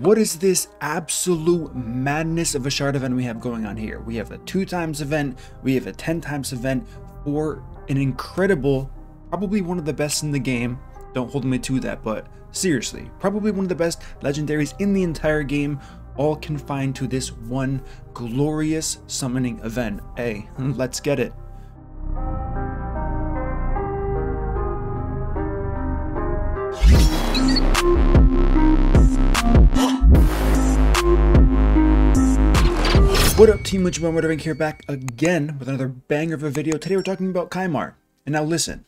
What is this absolute madness of a shard event we have going on here? We have a 2x event, we have a 10x event for an incredible, probably one of the best in the game. Don't hold me to that, but seriously, probably one of the best legendaries in the entire game, all confined to this one glorious summoning event. Hey, let's get it. What up, team? MurderInc here, back again with another banger of a video. Today we're talking about Kymar. And now listen,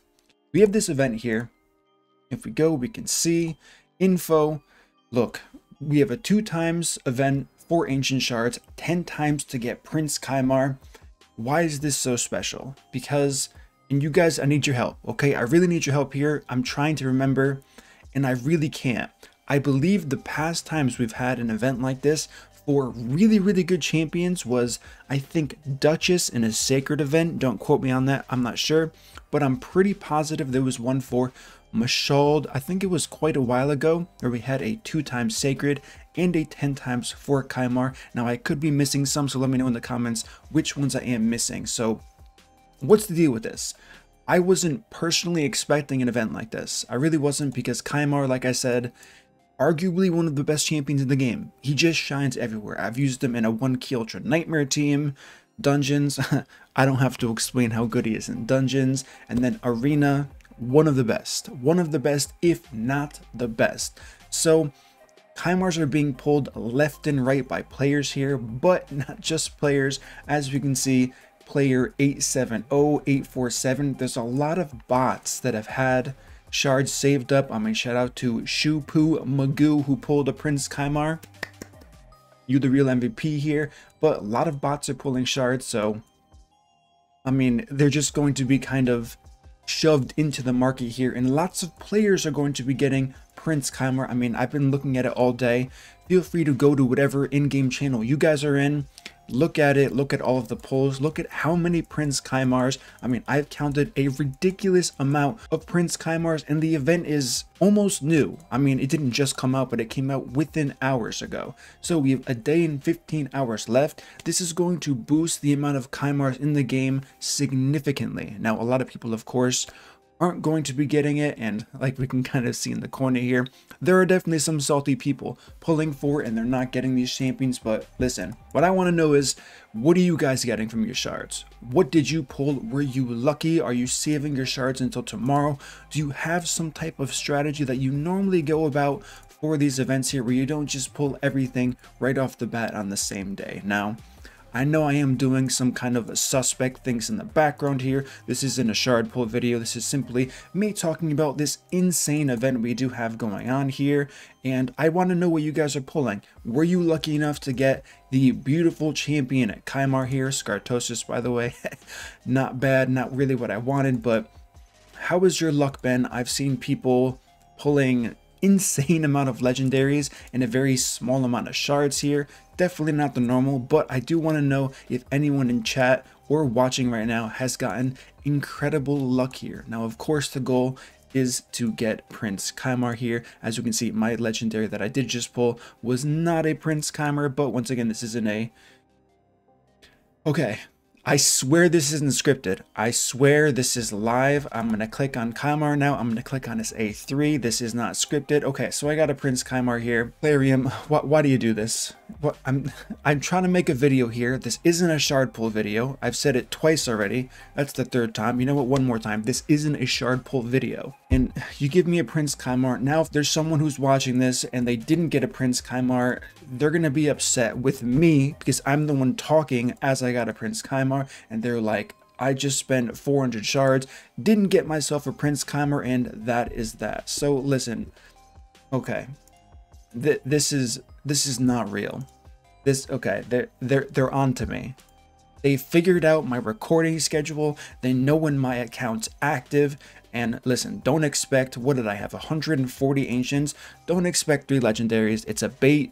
we have this event here. If we go, we can see info. Look, we have a 2x event for ancient shards, 10 times to get Prince Kymar. Why is this so special? Because, and you guys, I need your help, okay? I really need your help here. I'm trying to remember, and I really can't. I believe the past times we've had an event like this for really good champions was, I think, Duchess in a sacred event. Don't quote me on that, I'm not sure, but I'm pretty positive there was one for Mashald. I think it was quite a while ago where we had a 2x sacred and a 10x for Kymar. Now I could be missing some, so let me know in the comments which ones I am missing. So what's the deal with this? I wasn't personally expecting an event like this. I really wasn't, because Kymar, like I said, arguably one of the best champions in the game. He just shines everywhere. I've used him in a 1-key Ultra Nightmare team, dungeons. I don't have to explain how good he is in dungeons. And then arena, one of the best, if not the best. So Kymars are being pulled left and right by players here, but not just players. As we can see, player 870, 847, there's a lot of bots that have had shards saved up. I mean, shout out to Shupu Magoo, who pulled a Prince Kymar. You the real MVP here. But a lot of bots are pulling shards, so I mean, they're just going to be kind of shoved into the market here, and lots of players are going to be getting Prince Kymar. I mean, I've been looking at it all day. Feel free to go to whatever in-game channel you guys are in. Look at it, look at all of the polls, look at how many Prince Kymars. I mean, I've counted a ridiculous amount of Prince Kymars, and the event is almost new. I mean, it didn't just come out, but it came out within hours ago. So we have a day and 15 hours left. This is going to boost the amount of Kymars in the game significantly. Now, a lot of people, of course, aren't going to be getting it, and like we can kind of see in the corner here, there are definitely some salty people pulling for it and they're not getting these champions. But listen, what I want to know is, what are you guys getting from your shards? What did you pull? Were you lucky? Are you saving your shards until tomorrow? Do you have some type of strategy that you normally go about for these events here, where you don't just pull everything right off the bat on the same day? Now, I know I am doing some kind of suspect things in the background here. This isn't a shard pull video. This is simply me talking about this insane event we do have going on here. And I want to know what you guys are pulling. Were you lucky enough to get the beautiful champion at Kymar here? Scartosis, by the way. Not bad, not really what I wanted, but how has your luck been? I've seen people pulling insane amount of legendaries and a very small amount of shards here. Definitely not the normal, but I do want to know if anyone in chat or watching right now has gotten incredible luck here. Now, of course, the goal is to get Prince Kymar here. As you can see, my legendary that I did just pull was not a Prince Kymar, but once again, this isn't a... Okay, I swear this isn't scripted. I swear this is live. I'm going to click on Kymar now. I'm going to click on his A3. This is not scripted. Okay, so I got a Prince Kymar here. Plarium, why do you do this? What, I'm trying to make a video here. This isn't a shard pull video. I've said it twice already. That's the third time. You know what? One more time. This isn't a shard pull video. And you give me a Prince Kymar. Now, if there's someone who's watching this and they didn't get a Prince Kymar, they're going to be upset with me because I'm the one talking as I got a Prince Kymar. And they're like, I just spent 400 shards, didn't get myself a Prince Kymar, and that is that. So listen, okay, this is not real. Okay, they're on to me. They figured out my recording schedule. They know when my account's active. And listen, don't expect, what did I have, 140 ancients? Don't expect 3 legendaries. It's a bait.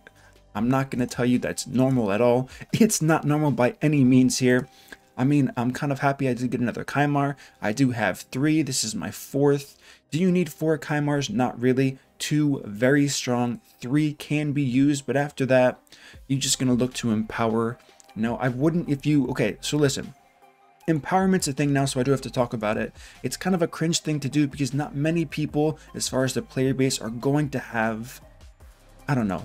I'm not going to tell you that's normal at all. It's not normal by any means here. I mean, I'm kind of happy I did get another Kymar. I do have 3. This is my 4th. Do you need 4 Kymars? Not really. 2 very strong, 3 can be used, but after that, you're just going to look to empower. No, I wouldn't if you, okay, so listen. Empowerment's a thing now, so I do have to talk about it. It's kind of a cringe thing to do because not many people, as far as the player base, are going to have, I don't know,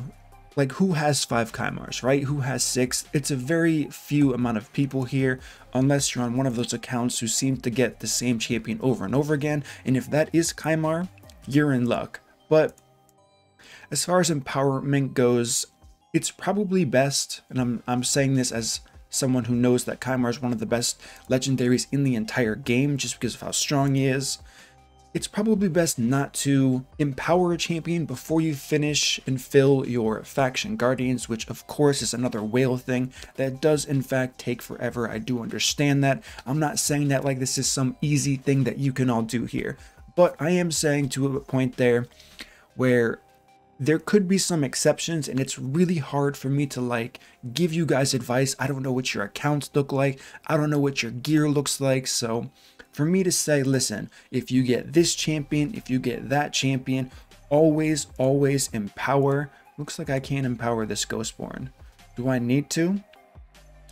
like who has 5 Kymars, right? Who has 6? It's a very few amount of people here, unless you're on one of those accounts who seem to get the same champion over and over again. And if that is Kymar, you're in luck. But as far as empowerment goes, it's probably best, and I'm saying this as someone who knows that Kymar is one of the best legendaries in the entire game just because of how strong he is. It's probably best not to empower a champion before you finish and fill your faction guardians, which of course is another whale thing that does in fact take forever. I do understand that. I'm not saying that like this is some easy thing that you can all do here, but I am saying to a point there where there could be some exceptions, and it's really hard for me to like give you guys advice. I don't know what your accounts look like. I don't know what your gear looks like. So for me to say, listen, if you get this champion, if you get that champion, always empower. Looks like I can't empower this Ghostborn. Do I need to?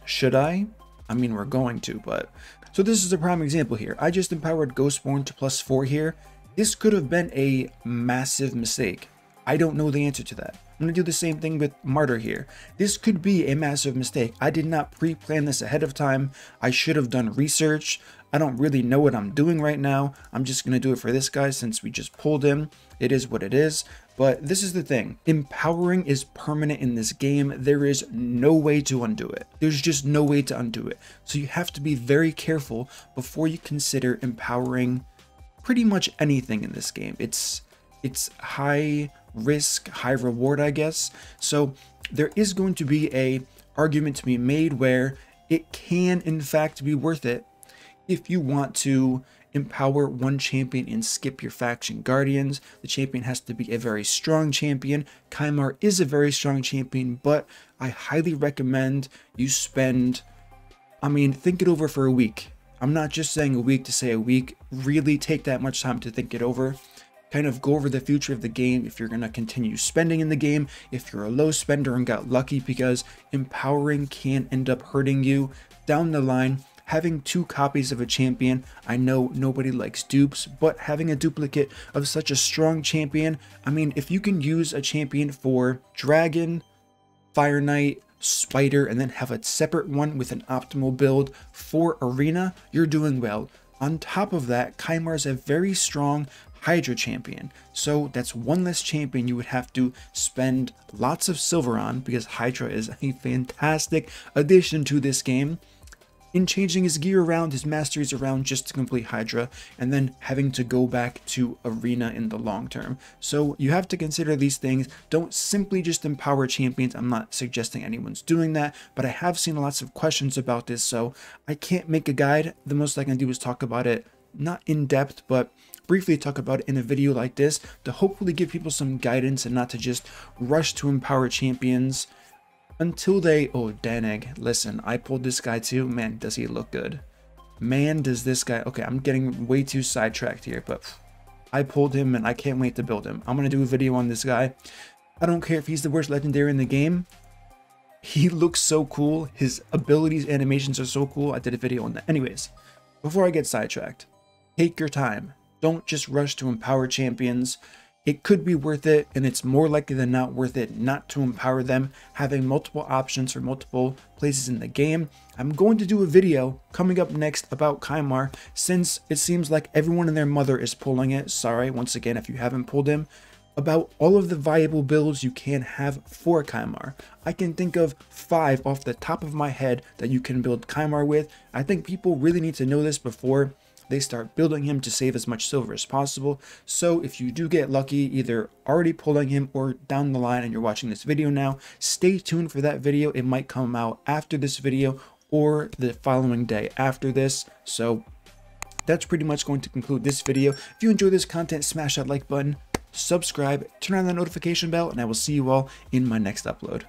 Should I? I mean, we're going to, but. So this is a prime example here. I just empowered Ghostborn to +4 here. This could have been a massive mistake. I don't know the answer to that. I'm going to do the same thing with Martyr here. This could be a massive mistake. I did not pre-plan this ahead of time. I should have done research. I don't really know what I'm doing right now. I'm just going to do it for this guy since we just pulled him. It is what it is. But this is the thing. Empowering is permanent in this game. There is no way to undo it. There's just no way to undo it. So you have to be very careful before you consider empowering pretty much anything in this game. It's high risk, high reward, I guess. So there is going to be a argument to be made where it can in fact be worth it if you want to empower one champion and skip your faction guardians. The champion has to be a very strong champion. Kymar is a very strong champion, but I highly recommend you spend, I mean, think it over for a week. I'm not just saying a week to say a week. Really take that much time to think it over. Kind of go over the future of the game, if you're going to continue spending in the game, if you're a low spender and got lucky, because empowering can end up hurting you down the line. Having 2 copies of a champion, I know nobody likes dupes, but having a duplicate of such a strong champion, I mean, if you can use a champion for Dragon, Fire Knight, Spider, and then have a separate one with an optimal build for Arena, you're doing well. On top of that, Kymar is a very strong Hydra champion, so that's one less champion you would have to spend lots of silver on, because Hydra is a fantastic addition to this game. In changing his gear around, his masteries around just to complete Hydra, and then having to go back to Arena in the long term. So you have to consider these things. Don't simply just empower champions. I'm not suggesting anyone's doing that, but I have seen lots of questions about this, so I can't make a guide. The most I can do is talk about it, not in depth, but briefly talk about it in a video like this to hopefully give people some guidance and not to just rush to empower champions until they, oh, Daneg, listen, I pulled this guy too. Man, does he look good. Man, does this guy, okay, I'm getting way too sidetracked here, but I pulled him and I can't wait to build him. I'm going to do a video on this guy. I don't care if he's the worst legendary in the game. He looks so cool. His abilities, animations are so cool. I did a video on that. Anyways, before I get sidetracked, take your time. Don't just rush to empower champions. It could be worth it, and it's more likely than not worth it not to empower them, having multiple options for multiple places in the game. I'm going to do a video coming up next about Kymar, since it seems like everyone and their mother is pulling it. Sorry, once again, if you haven't pulled him, about all of the viable builds you can have for Kymar. I can think of 5 off the top of my head that you can build Kymar with. I think people really need to know this before they start building him to save as much silver as possible. So if you do get lucky, either already pulling him or down the line and you're watching this video now, stay tuned for that video. It might come out after this video or the following day after this. So that's pretty much going to conclude this video. If you enjoy this content, smash that like button, subscribe, turn on the notification bell, and I will see you all in my next upload.